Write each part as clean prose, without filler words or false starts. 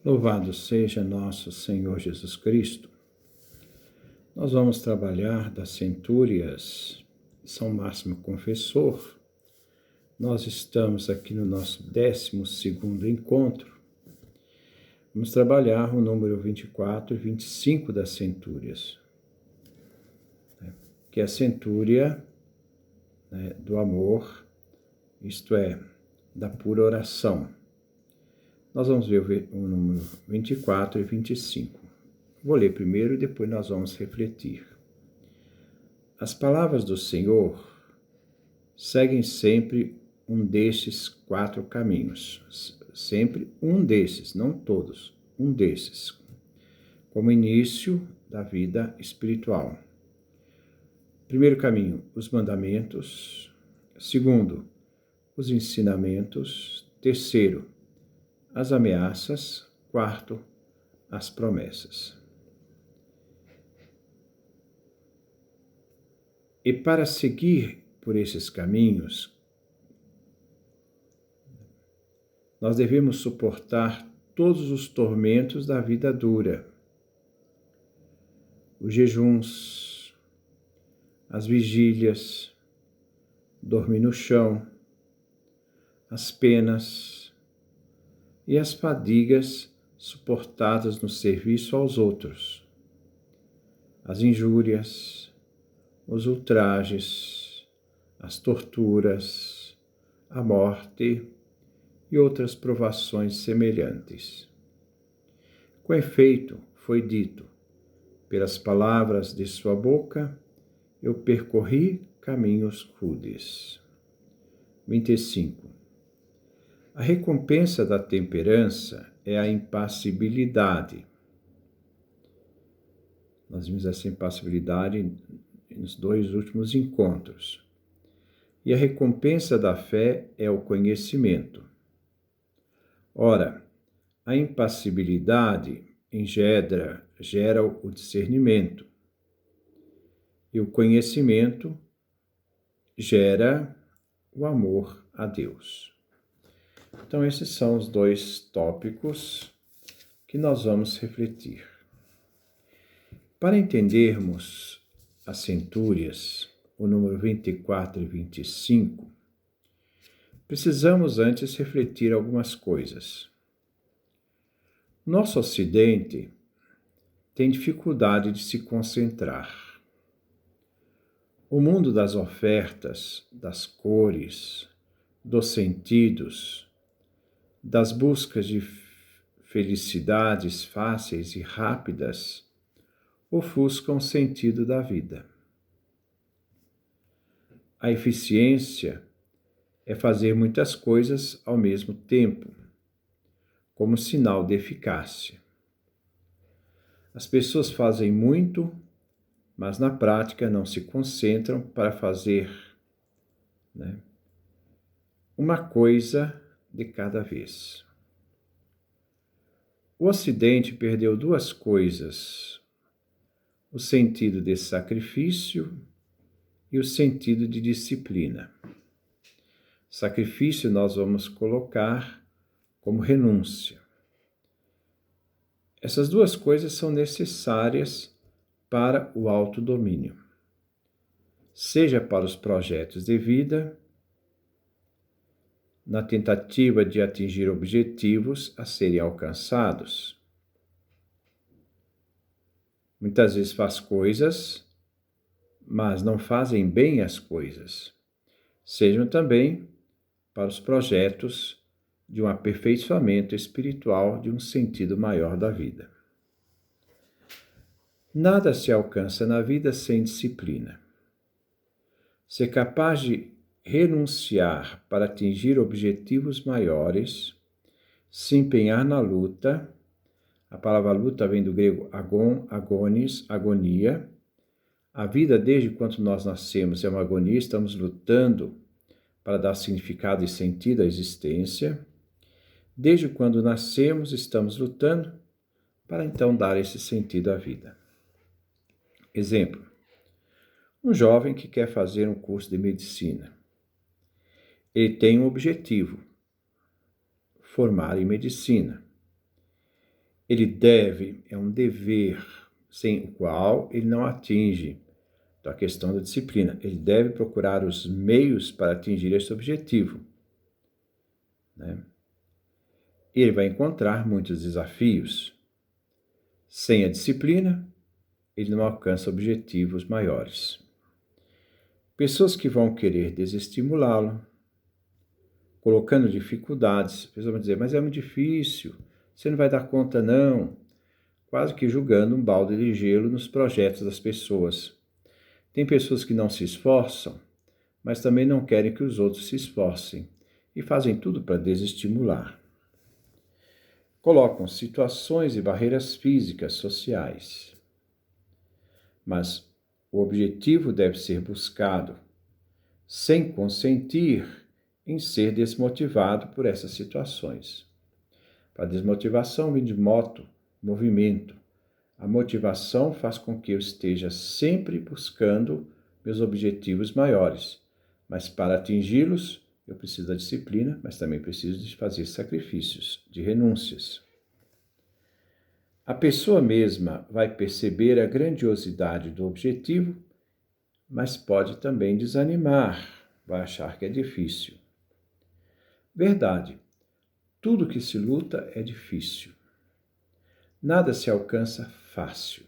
Louvado seja nosso Senhor Jesus Cristo. Nós vamos trabalhar das centúrias São Máximo Confessor. Nós estamos aqui no nosso 12º encontro. Vamos trabalhar o número 24 e 25 das centúrias, que é a centúria do amor, isto é, da pura oração. Nós vamos ver o número 24 e 25. Vou ler primeiro e depois nós vamos refletir. As palavras do Senhor seguem sempre um destes 4 caminhos. Sempre um desses, não todos, um desses, como início da vida espiritual. Primeiro caminho, os mandamentos. Segundo, os ensinamentos. Terceiro, as ameaças. Quarto, as promessas. E para seguir por esses caminhos, nós devemos suportar todos os tormentos da vida dura, os jejuns, as vigílias, dormir no chão, as penas e as fadigas suportadas no serviço aos outros, as injúrias, os ultrajes, as torturas, a morte e outras provações semelhantes. Com efeito, foi dito, pelas palavras de sua boca, eu percorri caminhos rudes. 25. A recompensa da temperança é a impassibilidade. Nós vimos essa impassibilidade nos 2 últimos encontros. E a recompensa da fé é o conhecimento. Ora, a impassibilidade gera o discernimento. E o conhecimento gera o amor a Deus. Então, esses são os 2 tópicos que nós vamos refletir. Para entendermos as centúrias, o número 24 e 25, precisamos antes refletir algumas coisas. Nosso Ocidente tem dificuldade de se concentrar. O mundo das ofertas, das cores, dos sentidos, das buscas de felicidades fáceis e rápidas, ofuscam o sentido da vida. A eficiência é fazer muitas coisas ao mesmo tempo, como sinal de eficácia. As pessoas fazem muito, mas na prática não se concentram para fazer uma coisa de cada vez. O Ocidente perdeu 2 coisas: o sentido de sacrifício e o sentido de disciplina. Sacrifício nós vamos colocar como renúncia. Essas 2 coisas são necessárias para o autodomínio, seja para os projetos de vida, na tentativa de atingir objetivos a serem alcançados. Muitas vezes faz coisas, mas não fazem bem as coisas. Sejam também para os projetos de um aperfeiçoamento espiritual, de um sentido maior da vida. Nada se alcança na vida sem disciplina. Ser capaz de renunciar para atingir objetivos maiores, se empenhar na luta. A palavra luta vem do grego agon, agonis, agonia. A vida, desde quando nós nascemos, é uma agonia, estamos lutando para dar significado e sentido à existência. Desde quando nascemos, estamos lutando para então dar esse sentido à vida. Exemplo: um jovem que quer fazer um curso de medicina. Ele tem um objetivo: formar em medicina. Ele deve, é um dever, sem o qual ele não atinge. Então, a questão da disciplina. Ele deve procurar os meios para atingir esse objetivo, né? Ele vai encontrar muitos desafios. Sem a disciplina, ele não alcança objetivos maiores. Pessoas que vão querer desestimulá-lo, colocando dificuldades. A pessoa vai dizer, mas é muito difícil, você não vai dar conta não. Quase que jogando um balde de gelo nos projetos das pessoas. Tem pessoas que não se esforçam, mas também não querem que os outros se esforcem e fazem tudo para desestimular. Colocam situações e barreiras físicas, sociais. Mas o objetivo deve ser buscado sem consentir em ser desmotivado por essas situações. A desmotivação vem de movimento. A motivação faz com que eu esteja sempre buscando meus objetivos maiores, mas para atingi-los eu preciso da disciplina, mas também preciso de fazer sacrifícios, de renúncias. A pessoa mesma vai perceber a grandiosidade do objetivo, mas pode também desanimar, vai achar que é difícil. Verdade, tudo que se luta é difícil. Nada se alcança fácil.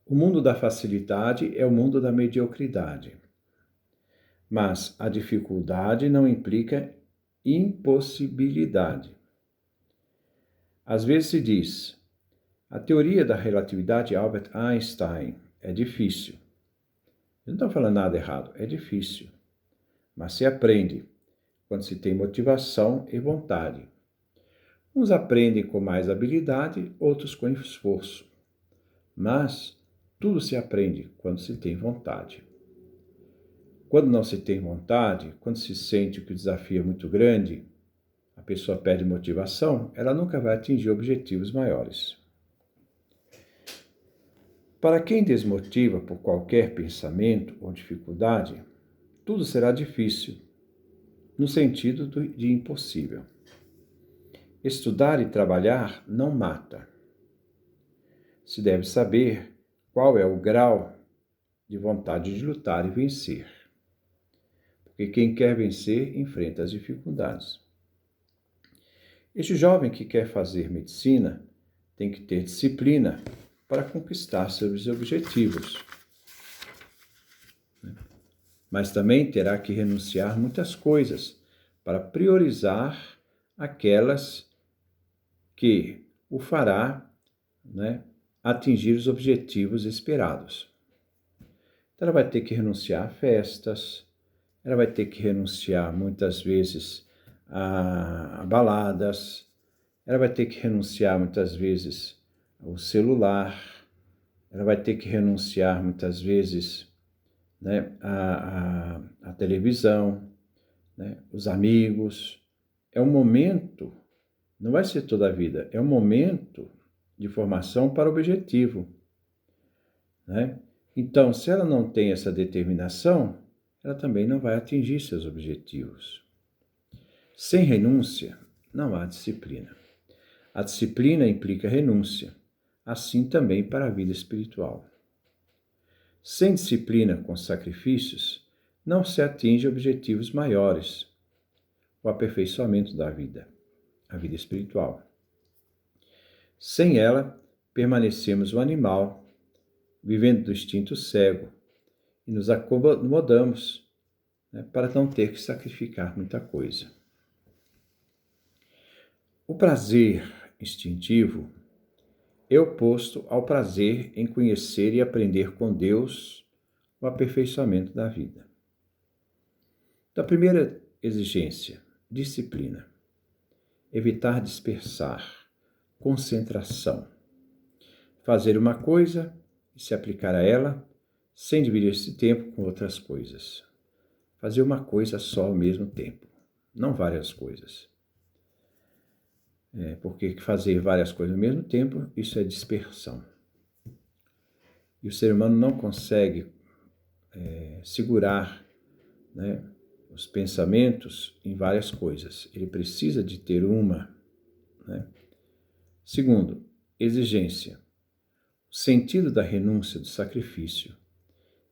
O mundo da facilidade é o mundo da mediocridade. Mas a dificuldade não implica impossibilidade. Às vezes se diz, a teoria da relatividade de Albert Einstein é difícil. Eu não estou falando nada errado, é difícil. Mas se aprende quando se tem motivação e vontade. Uns aprendem com mais habilidade, outros com esforço. Mas tudo se aprende quando se tem vontade. Quando não se tem vontade, quando se sente que o desafio é muito grande, a pessoa perde motivação, ela nunca vai atingir objetivos maiores. Para quem desmotiva por qualquer pensamento ou dificuldade, tudo será difícil, no sentido de impossível. Estudar e trabalhar não mata. Se deve saber qual é o grau de vontade de lutar e vencer. Porque quem quer vencer enfrenta as dificuldades. Este jovem que quer fazer medicina tem que ter disciplina para conquistar seus objetivos. Mas também terá que renunciar muitas coisas para priorizar aquelas que o fará, atingir os objetivos esperados. Então, ela vai ter que renunciar a festas, ela vai ter que renunciar muitas vezes a baladas, ela vai ter que renunciar muitas vezes ao celular, ela vai ter que renunciar muitas vezes a televisão, os amigos. É um momento, não vai ser toda a vida, é um momento de formação para o objetivo. Então, se ela não tem essa determinação, ela também não vai atingir seus objetivos. Sem renúncia, não há disciplina. A disciplina implica renúncia, assim também para a vida espiritual. Sem disciplina com sacrifícios, não se atinge objetivos maiores, o aperfeiçoamento da vida, a vida espiritual. Sem ela, permanecemos o animal, vivendo do instinto cego, e nos acomodamos para não ter que sacrificar muita coisa. O prazer instintivo é oposto ao prazer em conhecer e aprender com Deus o aperfeiçoamento da vida. Então, a primeira exigência, disciplina. Evitar dispersar, concentração. Fazer uma coisa e se aplicar a ela sem dividir esse tempo com outras coisas. Fazer uma coisa só ao mesmo tempo, não várias coisas. Porque fazer várias coisas ao mesmo tempo, isso é dispersão. E o ser humano não consegue segurar os pensamentos em várias coisas. Ele precisa de ter uma, Segundo, exigência. O sentido da renúncia do sacrifício.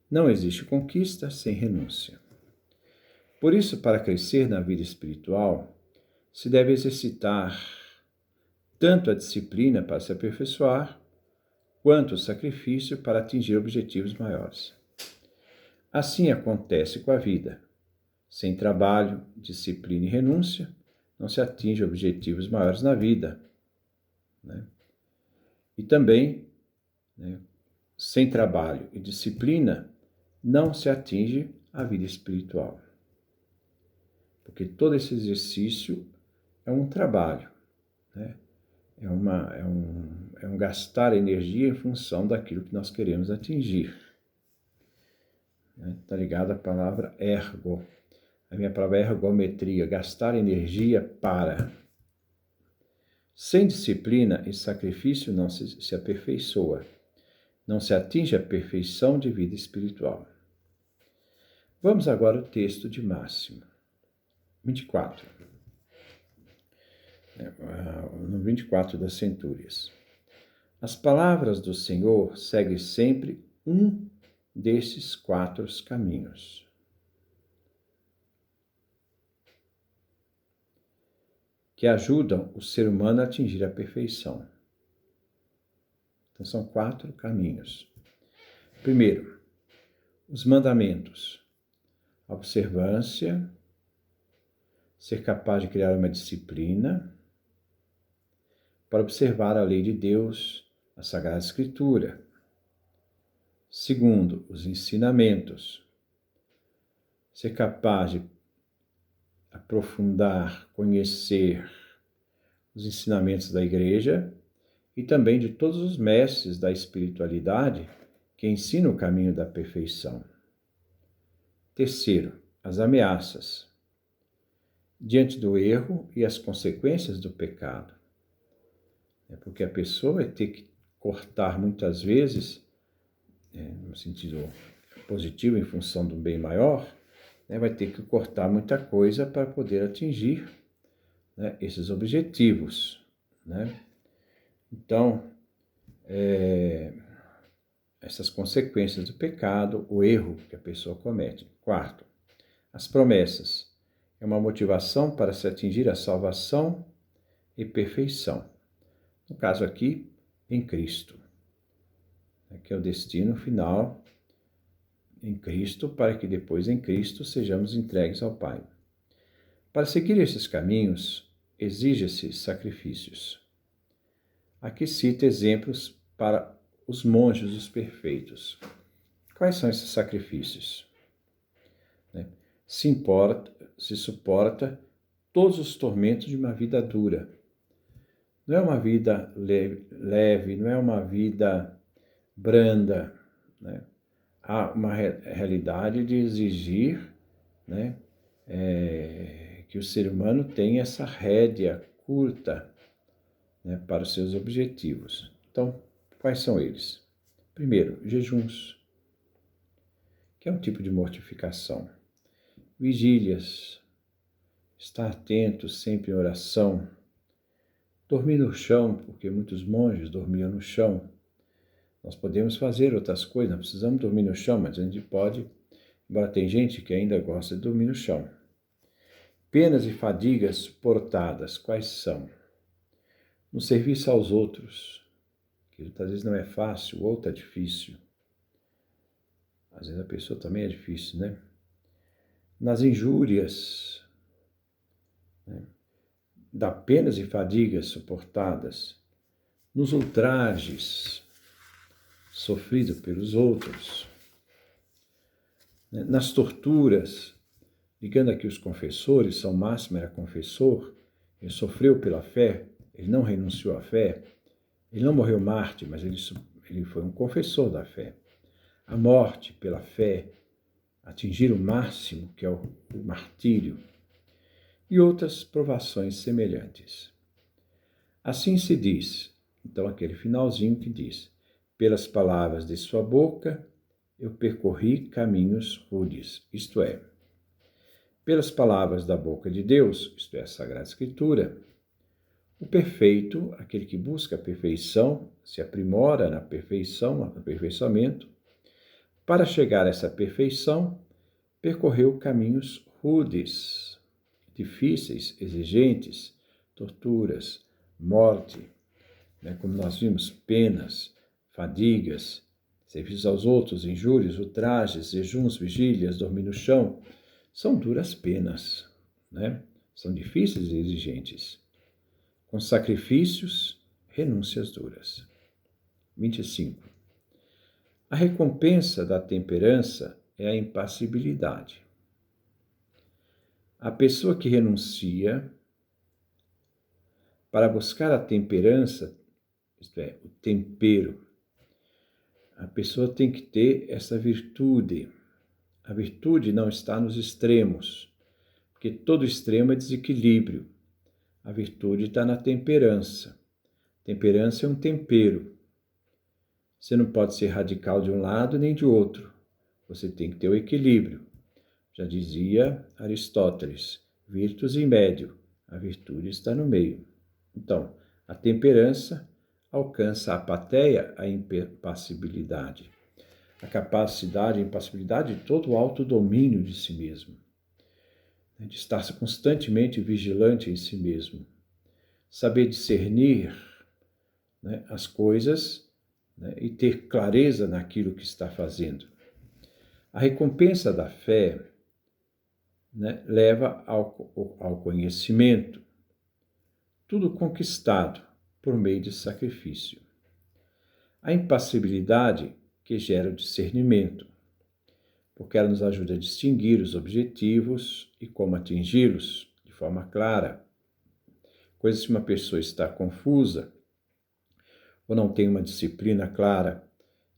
Não existe conquista sem renúncia. Por isso, para crescer na vida espiritual, se deve exercitar tanto a disciplina para se aperfeiçoar, quanto o sacrifício para atingir objetivos maiores. Assim acontece com a vida. Sem trabalho, disciplina e renúncia, não se atinge objetivos maiores na vida. E também, sem trabalho e disciplina, não se atinge a vida espiritual. Porque todo esse exercício é um trabalho, é um gastar energia em função daquilo que nós queremos atingir. Está ligado à palavra ergo. A minha palavra é ergometria, gastar energia para. Sem disciplina e sacrifício não se aperfeiçoa, não se atinge a perfeição de vida espiritual. Vamos agora ao texto de Máximo, 24. No 24 das Centúrias. As palavras do Senhor seguem sempre um desses 4 caminhos. Que ajudam o ser humano a atingir a perfeição. Então, são 4 caminhos. Primeiro, os mandamentos. A observância, ser capaz de criar uma disciplina para observar a lei de Deus, a Sagrada Escritura. Segundo, os ensinamentos. Ser capaz de aprofundar, conhecer os ensinamentos da Igreja e também de todos os mestres da espiritualidade que ensinam o caminho da perfeição. Terceiro, as ameaças. Diante do erro e as consequências do pecado. Porque a pessoa vai ter que cortar muitas vezes, no sentido positivo, em função do bem maior, vai ter que cortar muita coisa para poder atingir esses objetivos. Então, essas consequências do pecado, o erro que a pessoa comete. Quarto, as promessas. É uma motivação para se atingir a salvação e perfeição. No caso aqui, em Cristo, que é o destino final em Cristo, para que depois em Cristo sejamos entregues ao Pai. Para seguir esses caminhos, exige-se sacrifícios. Aqui cita exemplos para os monges, os perfeitos. Quais são esses sacrifícios? Se suporta todos os tormentos de uma vida dura. Não é uma vida leve, não é uma vida branda. Há uma realidade de exigir que o ser humano tenha essa rédea curta para os seus objetivos. Então, quais são eles? Primeiro, jejuns, que é um tipo de mortificação. Vigílias, estar atento sempre em oração. Dormir no chão, porque muitos monges dormiam no chão. Nós podemos fazer outras coisas, não precisamos dormir no chão, mas a gente pode, embora tem gente que ainda gosta de dormir no chão. Penas e fadigas suportadas, quais são? No serviço aos outros, que às vezes não é fácil, o outro é difícil. Às vezes a pessoa também é difícil, Nas injúrias, da penas e fadigas suportadas, nos ultrajes sofridos pelos outros, nas torturas, ligando aqui os confessores, São Máximo era confessor, ele sofreu pela fé, ele não renunciou à fé, ele não morreu mártir, mas ele foi um confessor da fé. A morte pela fé, atingir o máximo, que é o martírio, e outras provações semelhantes. Assim se diz, então aquele finalzinho que diz, pelas palavras de sua boca eu percorri caminhos rudes, isto é, pelas palavras da boca de Deus, isto é, a Sagrada Escritura, O perfeito, aquele que busca a perfeição, se aprimora na perfeição, aperfeiçoamento, para chegar a essa perfeição, percorreu caminhos rudes, difíceis, exigentes, torturas, morte, como nós vimos, penas, fadigas, serviços aos outros, injúrias, ultrajes, jejuns, vigílias, dormir no chão, são duras penas, São difíceis e exigentes, com sacrifícios, renúncias duras. 25. A recompensa da temperança é a impassibilidade. A pessoa que renuncia para buscar a temperança, isto é, o tempero, a pessoa tem que ter essa virtude. A virtude não está nos extremos, porque todo extremo é desequilíbrio. A virtude está na temperança. Temperança é um tempero. Você não pode ser radical de um lado nem de outro. Você tem que ter o equilíbrio. Já dizia Aristóteles, virtus in medio. A virtude está no meio. Então, a temperança alcança a apatheia, a impassibilidade. A capacidade, a impassibilidade de todo o autodomínio de si mesmo. De estar constantemente vigilante em si mesmo. Saber discernir as coisas e ter clareza naquilo que está fazendo. A recompensa da fé leva ao conhecimento, tudo conquistado por meio de sacrifício. A impassibilidade que gera o discernimento, porque ela nos ajuda a distinguir os objetivos e como atingi-los de forma clara. Coisas que uma pessoa está confusa ou não tem uma disciplina clara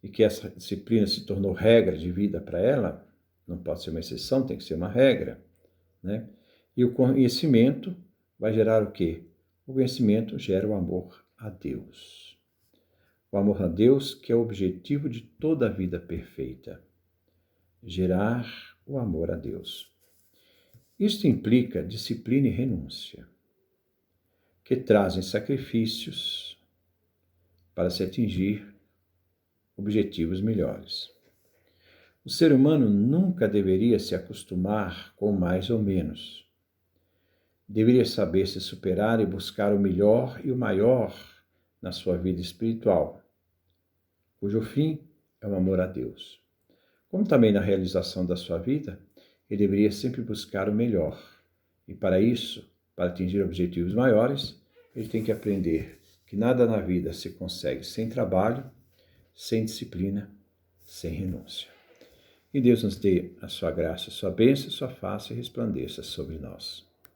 e que essa disciplina se tornou regra de vida para ela, não pode ser uma exceção, tem que ser uma regra, E o conhecimento vai gerar o quê? O conhecimento gera o amor a Deus. O amor a Deus que é o objetivo de toda a vida perfeita. Gerar o amor a Deus. Isto implica disciplina e renúncia, que trazem sacrifícios para se atingir objetivos melhores. O ser humano nunca deveria se acostumar com mais ou menos. Deveria saber se superar e buscar o melhor e o maior na sua vida espiritual, cujo fim é o amor a Deus. Como também na realização da sua vida, ele deveria sempre buscar o melhor. E para isso, para atingir objetivos maiores, ele tem que aprender que nada na vida se consegue sem trabalho, sem disciplina, sem renúncia. E Deus nos dê a sua graça, a sua bênção, a sua face e resplandeça sobre nós.